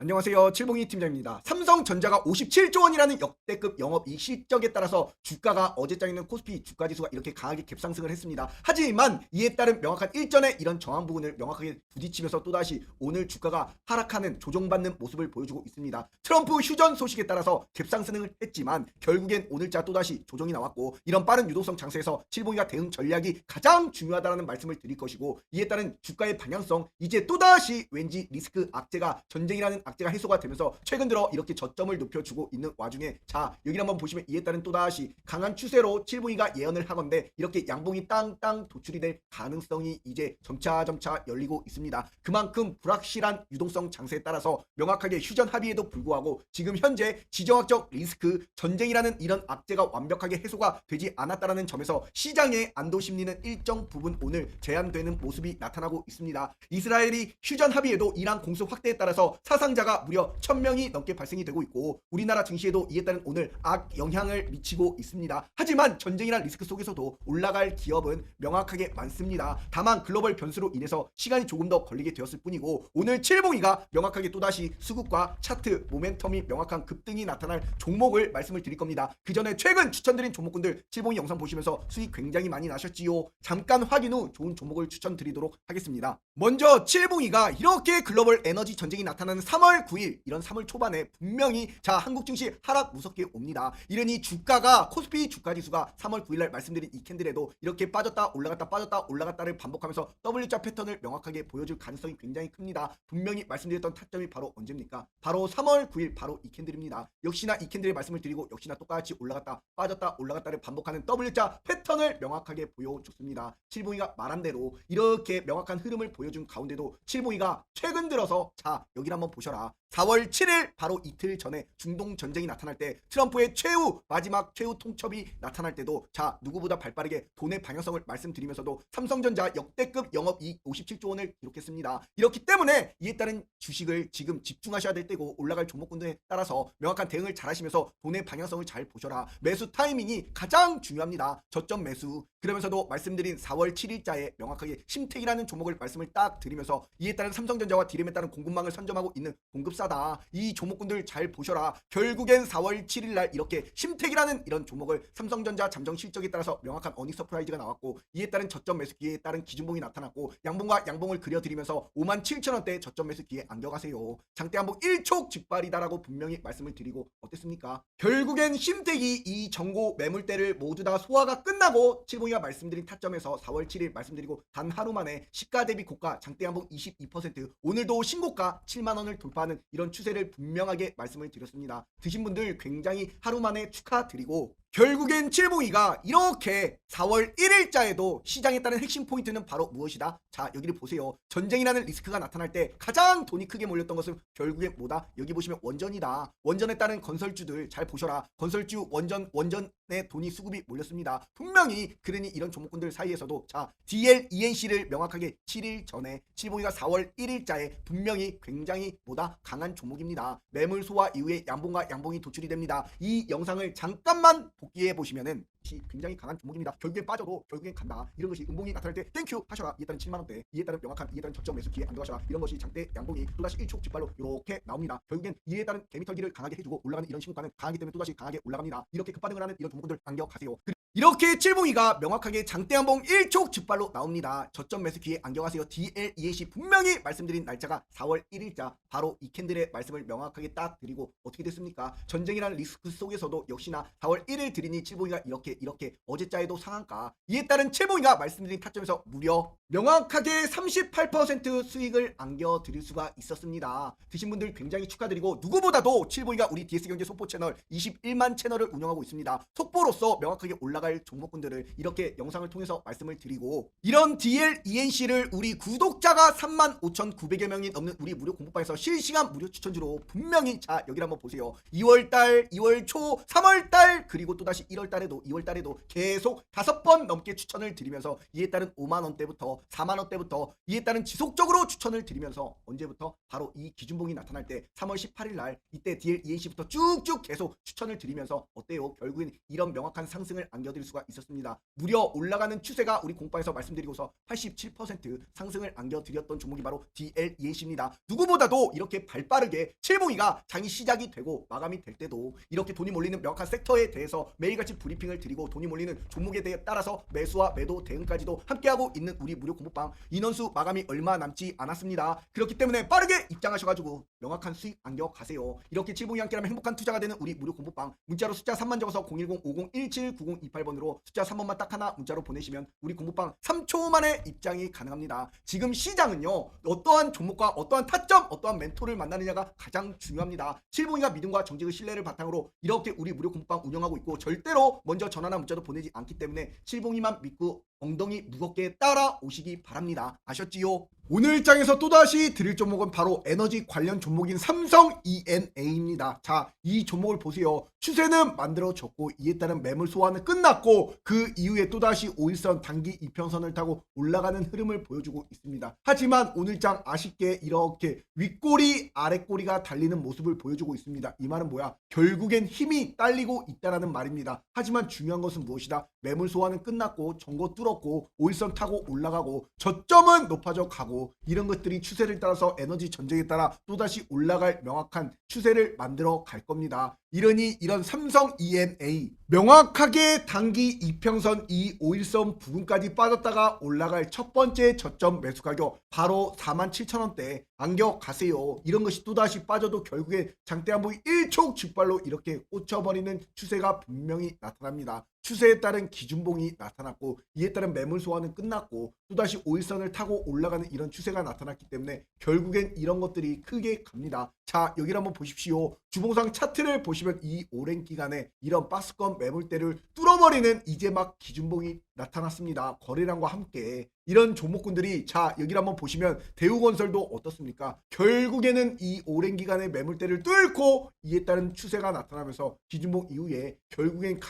안녕하세요. 칠봉이 팀장입니다. 삼성전자가 57조 원이라는 역대급 영업이익 실적에 따라서 주가가 어제장에는 코스피 주가지수가 이렇게 강하게 갭상승을 했습니다. 하지만 이에 따른 명확한 일전에 이런 저항 부분을 명확하게 부딪히면서 또다시 오늘 주가가 하락하는 조정받는 모습을 보여주고 있습니다. 트럼프 휴전 소식에 따라서 갭상승을 했지만 결국엔 오늘자 또다시 조정이 나왔고, 이런 빠른 유동성 장세에서 칠봉이가 대응 전략이 가장 중요하다는 말씀을 드릴 것이고, 이에 따른 주가의 방향성, 이제 또다시 왠지 리스크 악재가 전쟁이라는 악재가 해소가 되면서 최근 들어 이렇게 저점을 높여주고 있는 와중에, 자 여기 한번 보시면 이에 따른 또다시 강한 추세로 칠봉이가 예언을 하건대 이렇게 양봉이 땅땅 도출이 될 가능성이 이제 점차 열리고 있습니다. 그만큼 불확실한 유동성 장세에 따라서 명확하게 휴전 합의에도 불구하고 지금 현재 지정학적 리스크 전쟁이라는 이런 악재가 완벽하게 해소가 되지 않았다는 점에서 시장의 안도 심리는 일정 부분 오늘 제한되는 모습이 나타나고 있습니다. 이스라엘이 휴전 합의에도 이란 공습 확대에 따라서 사상자가 무려 1000명이 넘게 발생이 되고 있고, 우리나라 증시에도 이에 따른 오늘 악 영향을 미치고 있습니다. 하지만 전쟁이란 리스크 속에서도 올라갈 기업은 명확하게 많습니다. 다만 글로벌 변수로 인해서 시간이 조금 더 걸리게 되었을 뿐이고, 오늘 칠봉이가 명확하게 또다시 수급과 차트 모멘텀이 명확한 급등이 나타날 종목을 말씀을 드릴 겁니다. 그 전에 최근 추천드린 종목군들 칠봉이 영상 보시면서 수익 굉장히 많이 나셨지요? 잠깐 확인 후 좋은 종목을 추천드리도록 하겠습니다. 먼저 칠봉이가 이렇게 글로벌 에너지 전쟁이 나타나는 3월 9일, 이런 3월 초반에 분명히 자 한국 증시 하락 무섭게 옵니다. 이러니 주가가 코스피 주가지수가 3월 9일날 말씀드린 이 캔들에도 이렇게 빠졌다 올라갔다 빠졌다 올라갔다를 반복하면서 W자 패턴을 명확하게 보여줄 가능성이 굉장히 큽니다. 분명히 말씀드렸던 타점이 바로 언제입니까? 바로 3월 9일 바로 이 캔들입니다. 역시나 이 캔들의 말씀을 드리고 역시나 똑같이 올라갔다 빠졌다 올라갔다를 반복하는 W자 패턴을 명확하게 보여줬습니다. 칠봉이가 말한 대로 이렇게 명확한 흐름을 보여준 가운데도 칠봉이가 최근 들어서 자 여기를 한번 보셔라. 4월 7일 바로 이틀 전에 중동 전쟁이 나타날 때, 트럼프의 마지막 최후 통첩이 나타날 때도 자 누구보다 발빠르게 돈의 방향성을 말씀드리면서도 삼성전자 역대급 영업이익 57조 원을 기록했습니다. 이렇기 때문에 이에 따른 주식을 지금 집중하셔야 될 때고, 올라갈 종목군들에 따라서 명확한 대응을 잘 하시면서 돈의 방향성을 잘 보셔라. 매수 타이밍이 가장 중요합니다. 저점 매수. 그러면서도 말씀드린 4월 7일자에 명확하게 심택이라는 종목을 말씀을 딱 드리면서 이에 따른 삼성전자와 디램에 따른 공급망을 선점하고 있는 공급사다. 이 종목군들 잘 보셔라. 결국엔 4월 7일날 이렇게 심택이라는 이런 종목을 삼성전자 잠정 실적에 따라서 명확한 어닝 서프라이즈가 나왔고, 이에 따른 저점 매수 기회에 따른 기준봉이 나타났고, 양봉과 양봉을 그려드리면서 57,000원대 저점 매수 기회 안겨가세요. 장대 한봉 1촉 직발이다라고 분명히 말씀을 드리고 어땠습니까? 결국엔 심택이 이 정고 매물대를 모두 다 소화가 끝나고 칠봉이가 말씀드린 타점에서 4월 7일 말씀드리고 단 하루 만에 시가 대비 고가 장대 한봉 22%, 오늘도 신고가 7만원을 돌파하는 이런 추세를 분명하게 말씀을 드렸습니다. 드신 분들 굉장히 하루 만에 축하드리고, 결국엔 칠봉이가 이렇게 4월 1일자에도 시장에 따른 핵심 포인트는 바로 무엇이다? 자 여기를 보세요. 전쟁이라는 리스크가 나타날 때 가장 돈이 크게 몰렸던 것은 결국엔 뭐다? 여기 보시면 원전이다. 원전에 따른 건설주들 잘 보셔라. 건설주 원전에 돈이 수급이 몰렸습니다. 분명히 그러니 이런 종목군들 사이에서도 자 DL, ENC를 명확하게 7일 전에 칠봉이가 4월 1일자에 분명히 굉장히 뭐다? 강한 종목입니다. 매물 소화 이후에 양봉과 양봉이 도출이 됩니다. 이 영상을 잠깐만 복귀해 보시면은 굉장히 강한 종목입니다. 결국엔 빠져도 결국엔 간다. 이런 것이 음봉이 나타날 때 땡큐 하셔라. 이에 따른 7만원대, 이에 따른 명확한 이에 따른 저점 매수 기회 안 들어가셔라. 이런 것이 장대 양봉이 또다시 1촉 직발로 이렇게 나옵니다. 결국엔 이에 따른 개미털기를 강하게 해주고 올라가는 이런 신고가는 강하기 때문에 또다시 강하게 올라갑니다. 이렇게 급반응을 하는 이런 종목들 안겨가세요. 이렇게 칠봉이가 명확하게 장대 한봉 1촉 직발로 나옵니다. 저점 매수 기회 안겨가세요. DL, ENC 분명히 말씀드린 날짜가 4월 1일자 바로 이 캔들의 말씀을 명확하게 딱 드리고 어떻게 됐습니까? 전쟁이라는 리스크 속에서도 역시나 4월 1일 드리니 칠봉이가 이렇게 어제자에도 상한가, 이에 따른 칠봉이가 말씀드린 타점에서 무려 명확하게 38% 수익을 안겨드릴 수가 있었습니다. 드신 분들 굉장히 축하드리고, 누구보다도 칠봉이가 우리 DS경제 속보 채널 21만 채널을 운영하고 있습니다. 속보로서 명확하게 올라갈 종목군들을 이렇게 영상을 통해서 말씀을 드리고, 이런 DL, ENC를 우리 구독자가 35,900여 명이 넘는 우리 무료 공부방에서 실시간 무료 추천주로 분명히 자 여기를 한번 보세요. 2월달, 2월 초, 3월달 그리고 또다시 1월달에도 2월달에도 계속 5번 넘게 추천을 드리면서 이에 따른 5만원대부터 4만원대부터 이에 따른 지속적으로 추천을 드리면서 언제부터? 바로 이 기준봉이 나타날 때 3월 18일날 이때 DL, ENC부터 쭉쭉 계속 추천을 드리면서 어때요? 결국엔 이런 명확한 상승을 안겨 알려드릴 수가 있었습니다. 무려 올라가는 추세가 우리 공방에서 말씀드리고서 87% 상승을 안겨드렸던 종목이 바로 DLENC입니다. 누구보다도 이렇게 발빠르게 칠봉이가 장이 시작이 되고 마감이 될 때도 이렇게 돈이 몰리는 명확한 섹터에 대해서 매일같이 브리핑을 드리고 돈이 몰리는 종목에 대해 따라서 매수와 매도 대응까지도 함께하고 있는 우리 무료 공부방 인원수 마감이 얼마 남지 않았습니다. 그렇기 때문에 빠르게 입장하셔가지고 명확한 수익 안겨가세요. 이렇게 칠봉이 함께라면 행복한 투자가 되는 우리 무료 공부방 문자로 숫자 3만 적어서 010-5017-9028번으로 숫자 3번만 딱 하나 문자로 보내시면 우리 공부방 3초 만에 입장이 가능합니다. 지금 시장은요 어떠한 종목과 어떠한 타점 어떠한 멘토를 만나느냐가 가장 중요합니다. 칠봉이가 믿음과 정직의 신뢰를 바탕으로 이렇게 우리 무료 공부방 운영하고 있고 절대로 먼저 전화나 문자도 보내지 않기 때문에 칠봉이만 믿고 엉덩이 무겁게 따라오시기 바랍니다. 아셨지요? 오늘 장에서 또다시 드릴 종목은 바로 에너지 관련 종목인 삼성 ENA입니다. 자, 이 종목을 보세요. 추세는 만들어졌고 이에 따른 매물 소화는 끝났고 그 이후에 또다시 5일선 단기 이평선을 타고 올라가는 흐름을 보여주고 있습니다. 하지만 오늘 장 아쉽게 이렇게 윗꼬리 아랫꼬리가 달리는 모습을 보여주고 있습니다. 이 말은 뭐야? 결국엔 힘이 딸리고 있다는 말입니다. 하지만 중요한 것은 무엇이다? 매물 소화는 끝났고 전고 뚫었고 5일선 타고 올라가고 저점은 높아져 가고 이런 것들이 추세를 따라서 에너지 전쟁에 따라 또다시 올라갈 명확한 추세를 만들어 갈 겁니다. 이러니 이런 삼성 ENA 명확하게 단기 이평선 이 5일선 부근까지 빠졌다가 올라갈 첫 번째 저점 매수 가격 바로 47,000원대 안겨가세요. 이런 것이 또다시 빠져도 결국에 장대 한봉이 일촉즉발로 이렇게 꽂혀버리는 추세가 분명히 나타납니다. 추세에 따른 기준봉이 나타났고 이에 따른 매물 소화는 끝났고 또다시 5일선을 타고 올라가는 이런 추세가 나타났기 때문에 결국엔 이런 것들이 크게 갑니다. 자, 여기를 한번 보십시오. 주봉상 차트를 보시면 이 오랜 기간에 이런 박스권 매물대를 뚫어버리는 이제 막 기준봉이 나타났습니다. 거래량과 함께 이런 종목군들이 자 여기를 한번 보시면 대우건설도 어떻습니까? 결국에는 이 오랜 기간의 매물대를 뚫고 이에 따른 추세가 나타나면서 기준봉 이후에 결국엔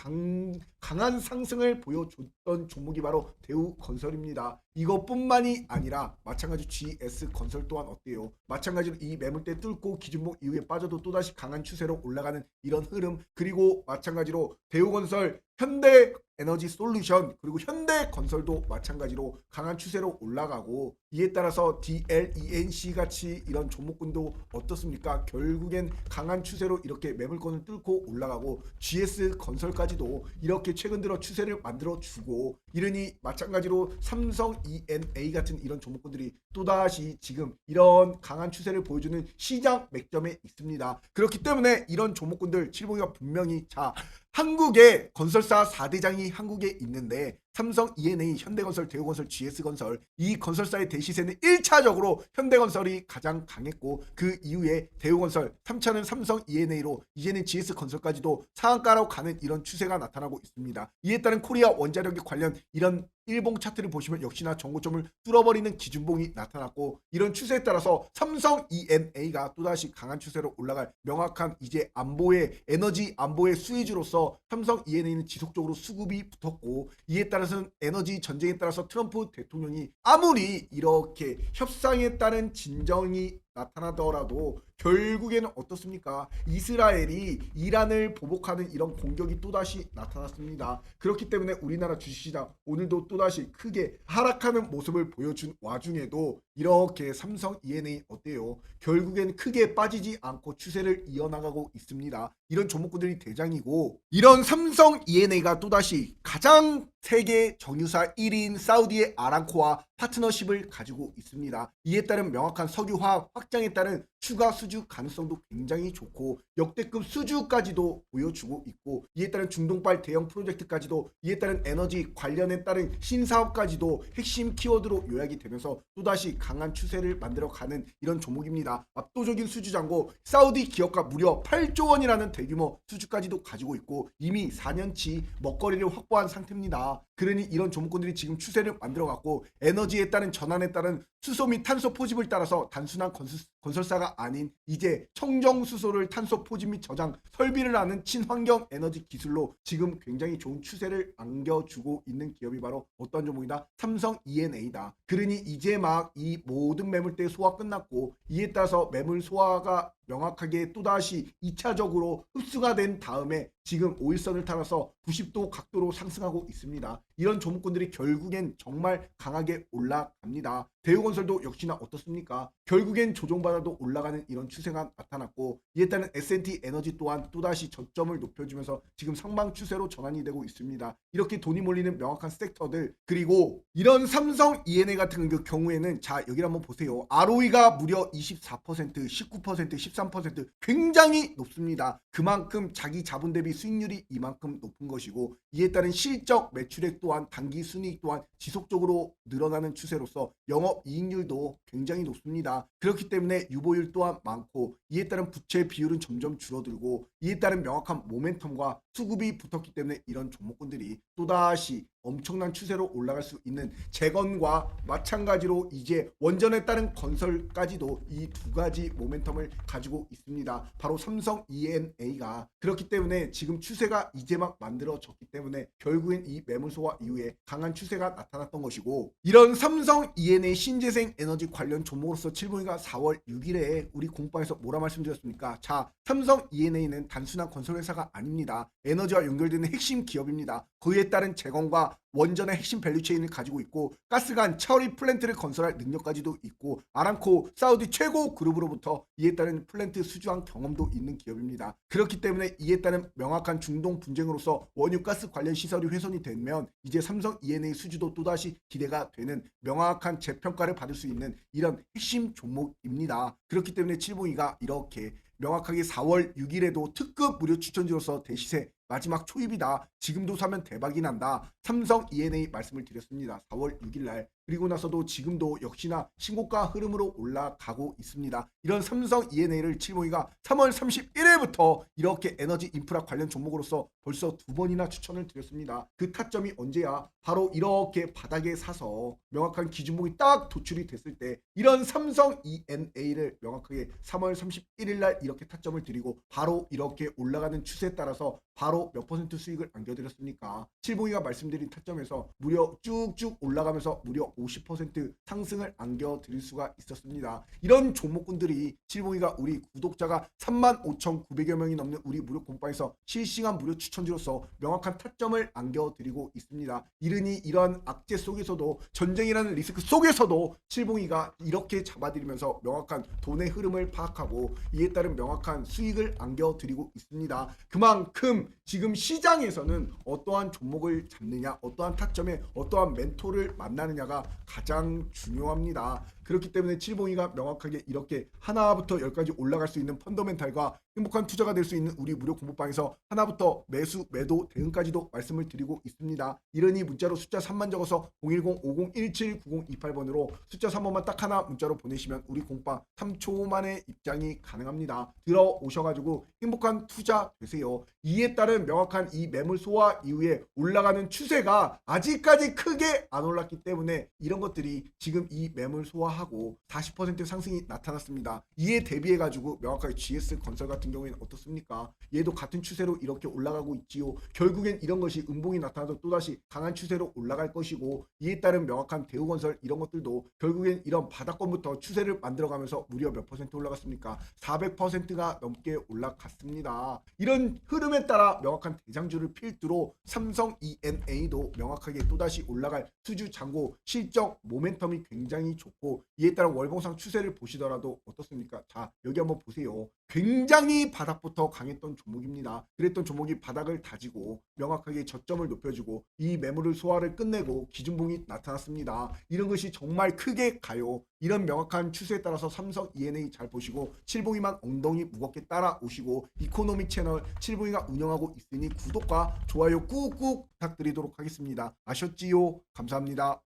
강한 상승을 보여줬던 종목이 바로 대우건설입니다. 이것뿐만이 아니라 마찬가지 GS건설 또한 어때요? 마찬가지로 이 매물대 뚫고 기준봉 이후에 빠져도 또다시 강한 추세로 올라가는 이런 흐름 그리고 마찬가지로 대우건설 현대에너지솔루션 그리고 현대건설도 마찬가지로 강한 추세로 올라가고 이에 따라서 DLENC 같이 이런 종목군도 어떻습니까? 결국엔 강한 추세로 이렇게 매물권을 뚫고 올라가고 GS건설까지도 이렇게 최근 들어 추세를 만들어주고 이러니 마찬가지로 삼성 ENA 같은 이런 종목군들이 또다시 지금 이런 강한 추세를 보여주는 시장 맥점에 있습니다. 그렇기 때문에 이런 종목군들 칠봉이가 분명히 자 한국의 건설사 4대장이 한국에 있는데 삼성, ENA, 현대건설, 대우건설, GS건설 이 건설사의 대시세는 1차적으로 현대건설이 가장 강했고 그 이후에 대우건설, 3차는 삼성, ENA로 이제는 GS건설까지도 상한가로 가는 이런 추세가 나타나고 있습니다. 이에 따른 코리아 원자력에 관련 이런 일봉 차트를 보시면 역시나 전고점을 뚫어버리는 기준봉이 나타났고 이런 추세에 따라서 삼성 ENA가 또다시 강한 추세로 올라갈 명확한 이제 안보의 에너지 안보의 수혜주로서 삼성 ENA는 지속적으로 수급이 붙었고 이에 따라서는 에너지 전쟁에 따라서 트럼프 대통령이 아무리 이렇게 협상에 따른 진정이 나타나더라도 결국에는 어떻습니까? 이스라엘이 이란을 보복하는 이런 공격이 또다시 나타났습니다. 그렇기 때문에 우리나라 주식시장 오늘도 또다시 크게 하락하는 모습을 보여준 와중에도 이렇게 삼성 ENA 어때요? 결국엔 크게 빠지지 않고 추세를 이어나가고 있습니다. 이런 종목군들이 대장이고 이런 삼성 ENA가 또다시 가장 세계 정유사 1인 사우디의 아람코와 파트너십을 가지고 있습니다. 이에 따른 명확한 석유화학 확장에 따른 추가 수주 가능성도 굉장히 좋고 역대급 수주까지도 보여주고 있고 이에 따른 중동발 대형 프로젝트까지도 이에 따른 에너지 관련에 따른 신사업까지도 핵심 키워드로 요약이 되면서 또다시 강한 추세를 만들어가는 이런 종목입니다. 압도적인 수주장고 사우디 기업가 무려 8조 원이라는 대규모 수주까지도 가지고 있고 이미 4년치 먹거리를 확보한 상태입니다. 그러니 이런 종목군들이 지금 추세를 만들어갔고 에너지에 따른 전환에 따른 수소 및 탄소 포집을 따라서 단순한 건설사가 아닌 이제 청정수소를 탄소 포집 및 저장 설비를 하는 친환경 에너지 기술로 지금 굉장히 좋은 추세를 안겨주고 있는 기업이 바로 어떤 종목이다? 삼성 ENA다. 그러니 이제 막 이 모든 매물대 소화 끝났고 이에 따라서 매물 소화가 명확하게 또다시 2차적으로 흡수가 된 다음에 지금 5일선을 따라서 90도 각도로 상승하고 있습니다. 이런 종목군들이 결국엔 정말 강하게 올라갑니다. 대우건설도 역시나 어떻습니까? 결국엔 조정받아도 올라가는 이런 추세가 나타났고, 이에 따른 S&T 에너지 또한 또다시 저점을 높여주면서 지금 상방 추세로 전환이 되고 있습니다. 이렇게 돈이 몰리는 명확한 섹터들, 그리고 이런 삼성 E&A 같은 경우에는 자, 여기 한번 보세요. ROE가 무려 24%, 19%, 13% 굉장히 높습니다. 그만큼 자기 자본 대비 수익률이 이만큼 높은 것이고, 이에 따른 실적 매출액 또한 단기 순이익 또한 지속적으로 늘어나는 추세로서 영업이익률도 굉장히 높습니다. 그렇기 때문에 유보율 또한 많고, 이에 따른 부채 비율은 점점 줄어들고, 이에 따른 명확한 모멘텀과 수급이 붙었기 때문에 이런 종목군들이 또다시 엄청난 추세로 올라갈 수 있는, 재건과 마찬가지로 이제 원전에 따른 건설까지도 이 두 가지 모멘텀을 가지고 있습니다. 바로 삼성 E&A가. 그렇기 때문에 지금 추세가 이제 막 만들어졌기 때문에 결국엔 이 매물소화 이후에 강한 추세가 나타났던 것이고, 이런 삼성 E&A 신재생 에너지 관련 종목으로서 칠봉이가 4월 6일에 우리 공방에서 뭐라 말씀드렸습니까? 자, 삼성 E&A는 단순한 건설회사가 아닙니다. 에너지와 연결되는 핵심 기업입니다. 그에 따른 재건과 원전의 핵심 밸류체인을 가지고 있고, 가스관 처리 플랜트를 건설할 능력까지도 있고, 아람코 사우디 최고 그룹으로부터 이에 따른 플랜트 수주한 경험도 있는 기업입니다. 그렇기 때문에 이에 따른 명확한 중동 분쟁으로서 원유 가스 관련 시설이 훼손이 되면 이제 삼성 E&A 수주도 또다시 기대가 되는 명확한 재평가를 받을 수 있는 이런 핵심 종목입니다. 그렇기 때문에 칠봉이가 이렇게 명확하게 4월 6일에도 특급 무료 추천주로서 대시세 마지막 초입이다. 지금도 사면 대박이 난다. 삼성 E&A 말씀을 드렸습니다. 4월 6일 날. 그리고 나서도 지금도 역시나 신고가 흐름으로 올라가고 있습니다. 이런 삼성 E&A를 칠봉이가 3월 31일부터 이렇게 에너지 인프라 관련 종목으로서 벌써 2번이나 추천을 드렸습니다. 그 타점이 언제야? 바로 이렇게 바닥에 사서 명확한 기준봉이 딱 도출이 됐을 때 이런 삼성 E&A를 명확하게 3월 31일 날 이렇게 타점을 드리고 바로 이렇게 올라가는 추세에 따라서 바로 몇 퍼센트 수익을 안겨드렸습니까? 칠봉이가 말씀드린 타점에서 무려 쭉쭉 올라가면서 무려 50% 상승을 안겨드릴 수가 있었습니다. 이런 종목군들이 칠봉이가 우리 구독자가 35,900여 명이 넘는 우리 무료 공방에서 실시간 무료 추천주로서 명확한 타점을 안겨드리고 있습니다. 이르니 이러한 악재 속에서도, 전쟁이라는 리스크 속에서도 칠봉이가 이렇게 잡아드리면서 명확한 돈의 흐름을 파악하고 이에 따른 명확한 수익을 안겨드리고 있습니다. 그만큼 지금 시장에서는 어떠한 종목을 잡느냐, 어떠한 타점에 어떠한 멘토를 만나느냐가 가장 중요합니다. 그렇기 때문에 칠봉이가 명확하게 이렇게 하나부터 열까지 올라갈 수 있는 펀더멘탈과 행복한 투자가 될 수 있는 우리 무료 공부방에서 하나부터 매수, 매도, 대응까지도 말씀을 드리고 있습니다. 이러니 문자로 숫자 3만 적어서 010-5017-9028번으로 숫자 3번만 딱 하나 문자로 보내시면 우리 공방 3초 만에 입장이 가능합니다. 들어오셔가지고 행복한 투자 되세요. 이에 따른 명확한 이 매물 소화 이후에 올라가는 추세가 아직까지 크게 안 올랐기 때문에 이런 것들이 지금 이 매물 소화하고 40% 상승이 나타났습니다. 이에 대비해 가지고 명확하게 GS 건설 같은 경우에는 어떻습니까? 얘도 같은 추세로 이렇게 올라가고 있지요. 결국엔 이런 것이 음봉이 나타나서 또다시 강한 추세로 올라갈 것이고, 이에 따른 명확한 대우건설 이런 것들도 결국엔 이런 바닥권부터 추세를 만들어가면서 무려 몇 퍼센트 올라갔습니까? 400%가 넘게 올라갔습니다. 이런 흐름에 따라 명확한 대장주를 필두로 삼성 E&A도 명확하게 또다시 올라갈 수주 잔고 실적 모멘텀이 굉장히 좋고, 이에 따라 월봉상 추세를 보시더라도 어떻습니까? 자, 여기 한번 보세요. 굉장히 바닥부터 강했던 종목입니다. 그랬던 종목이 바닥을 다지고 명확하게 저점을 높여주고 이 매물을 소화를 끝내고 기준봉이 나타났습니다. 이런 것이 정말 크게 가요. 이런 명확한 추세에 따라서 삼성 E&A 잘 보시고 칠봉이만 엉덩이 무겁게 따라오시고 이코노믹 채널 칠봉이가 운영하고 있으니 구독과 좋아요 꾹꾹 부탁드리도록 하겠습니다. 아셨지요? 감사합니다.